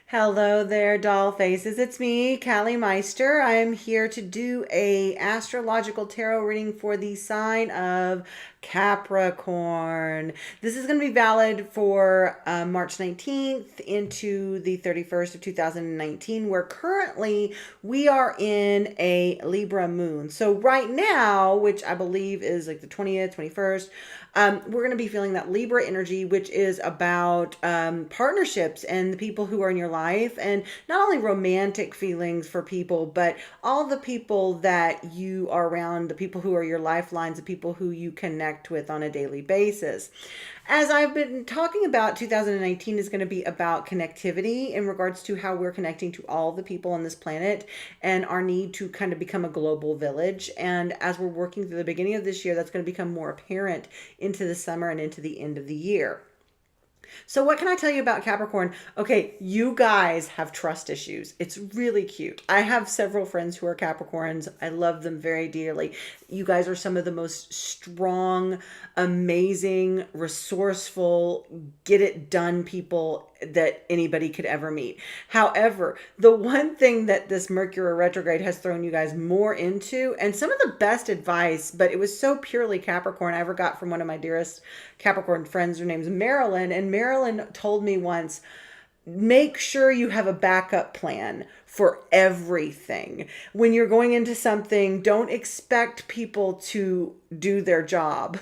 Hello there, doll faces. It's me, Callie Meister. I am here to do a astrological tarot reading for the sign of Capricorn. This is going to be valid for March 19th into the 31st of 2019, where currently we are in a Libra moon. So right now, which I believe is like the 20th, 21st, we're going to be feeling that Libra energy, which is about partnerships and the people who are in your life, and not only romantic feelings for people, but all the people that you are around, the people who are your lifelines, the people who you connect with on a daily basis. As I've been talking about, 2019 is going to be about connectivity in regards to how we're connecting to all the people on this planet and our need to kind of become a global village. And as we're working through the beginning of this year, that's going to become more apparent into the summer and into the end of the year. So what can I tell you about Capricorn? Okay, you guys have trust issues. It's really cute. I have several friends who are Capricorns. I love them very dearly. You guys are some of the most strong, amazing, resourceful, get it done people that anybody could ever meet. However, the one thing that this Mercury retrograde has thrown you guys more into, and some of the best advice, but it was so purely Capricorn, I ever got from one of my dearest Capricorn friends. Her name's Marilyn, and Marilyn told me once, make sure you have a backup plan for everything. When you're going into something, don't expect people to do their job.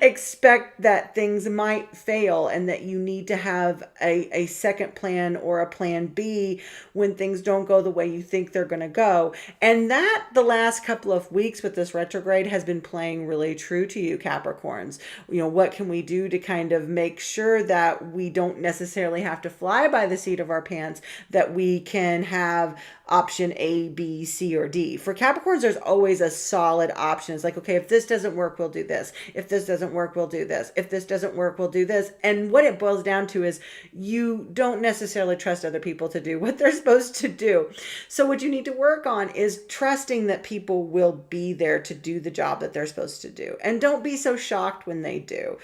Expect that things might fail and that you need to have a second plan or a plan B when things don't go the way you think they're going to go. And that the last couple of weeks with this retrograde has been playing really true to you, Capricorns. What can we do to kind of make sure that we don't necessarily have to fly by the seat of our pants, that we can have option A, B, C, or D. For Capricorns, there's always a solid option. It's like, okay, if this doesn't work, we'll do this. If this doesn't work, we'll do this. If this doesn't work, we'll do this. And what it boils down to is you don't necessarily trust other people to do what they're supposed to do. So what you need to work on is trusting that people will be there to do the job that they're supposed to do. And don't be so shocked when they do.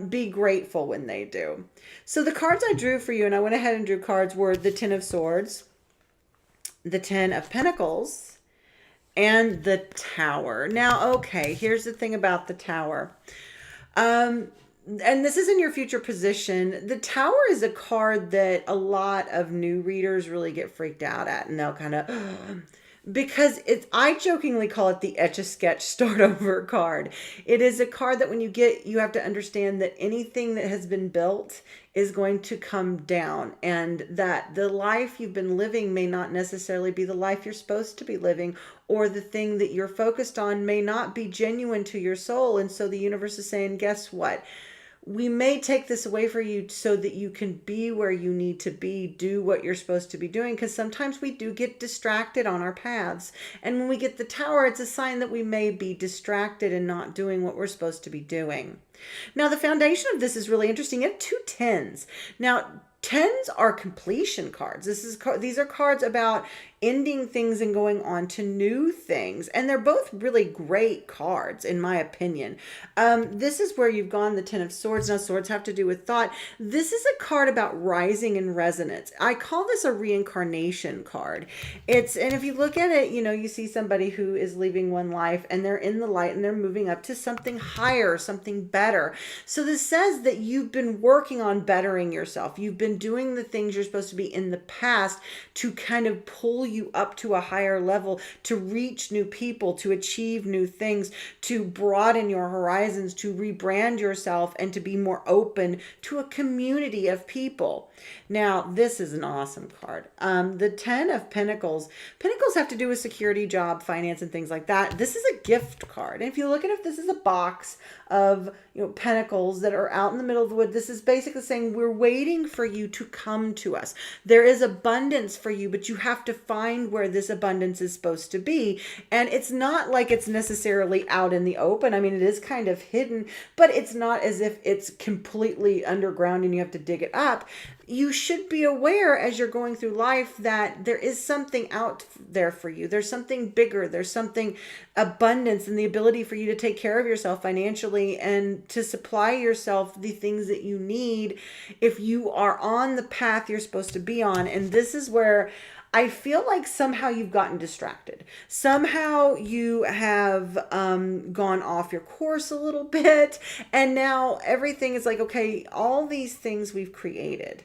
Be grateful when they do. So the cards I drew for you, and I went ahead and drew cards, were the Ten of Swords, the Ten of Pentacles, and the Tower. Now, okay, here's the thing about the Tower. And this is in your future position. The Tower is a card that a lot of new readers really get freaked out at, and they'll kind of... because I jokingly call it the Etch-a-Sketch Start Over card. It is a card that when you get, you have to understand that anything that has been built is going to come down, and that the life you've been living may not necessarily be the life you're supposed to be living, or the thing that you're focused on may not be genuine to your soul. And so the universe is saying, guess what? We may take this away for you so that you can be where you need to be, do what you're supposed to be doing, because sometimes we do get distracted on our paths. And when we get the Tower, it's a sign that we may be distracted and not doing what we're supposed to be doing. Now, the foundation of this is really interesting. You have two tens. Now, tens are completion cards. These are cards about ending things and going on to new things. And they're both really great cards, in my opinion. This is where you've gone the Ten of Swords. Now, swords have to do with thought. This is a card about rising in resonance. I call this a reincarnation card. And if you look at it, you see somebody who is leaving one life and they're in the light and they're moving up to something higher, something better. So this says that you've been working on bettering yourself. You've been doing the things you're supposed to be in the past to kind of pull you up to a higher level, to reach new people, to achieve new things, to broaden your horizons, to rebrand yourself, and to be more open to a community of people. Now, this is an awesome card. The Ten of Pentacles. Pentacles have to do with security, job, finance, and things like that. This is a gift card. And if you look at it, this is a box of pentacles that are out in the middle of the wood. This is basically saying we're waiting for you to come to us. There is abundance for you, but you have to find where this abundance is supposed to be. And it's not like it's necessarily out in the open. I mean, it is kind of hidden, but it's not as if it's completely underground and you have to dig it up. you should be aware as you're going through life that there is something out there for you. There's something bigger. There's something abundance and the ability for you to take care of yourself financially and to supply yourself the things that you need if you are on the path you're supposed to be on. And this is where I feel like somehow you've gotten distracted. Somehow you have gone off your course a little bit. And now everything is like, okay, all these things we've created,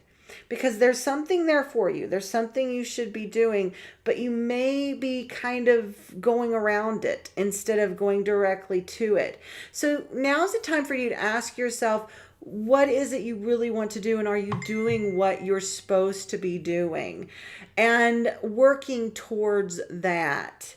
because there's something there for you. There's something you should be doing, but you may be kind of going around it instead of going directly to it. So now's the time for you to ask yourself, what is it you really want to do? And are you doing what you're supposed to be doing? And working towards that.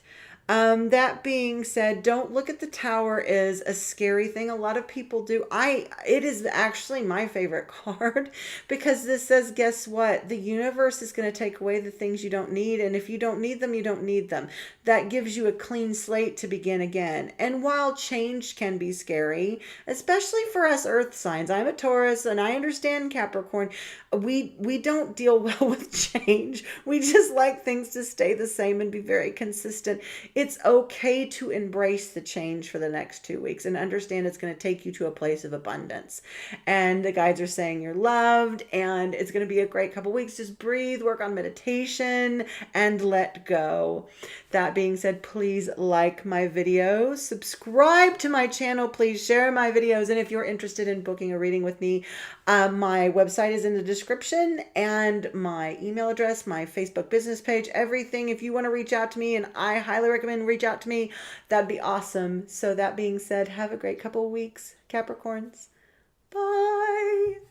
That being said, don't look at the Tower as a scary thing. A lot of people do. It is actually my favorite card because this says, guess what? The universe is going to take away the things you don't need. And if you don't need them, you don't need them. That gives you a clean slate to begin again. And while change can be scary, especially for us earth signs, I'm a Taurus and I understand Capricorn. We don't deal well with change. We just like things to stay the same and be very consistent. It's okay to embrace the change for the next 2 weeks and understand it's going to take you to a place of abundance. And the guides are saying you're loved and it's going to be a great couple weeks. Just breathe, work on meditation, and let go. That being said, please like my videos, subscribe to my channel, please share my videos. And if you're interested in booking a reading with me, my website is in the description and my email address, my Facebook business page, everything. If you want to reach out to me, and I highly recommend reach out to me, that'd be awesome. So that being said, have a great couple of weeks, Capricorns. Bye.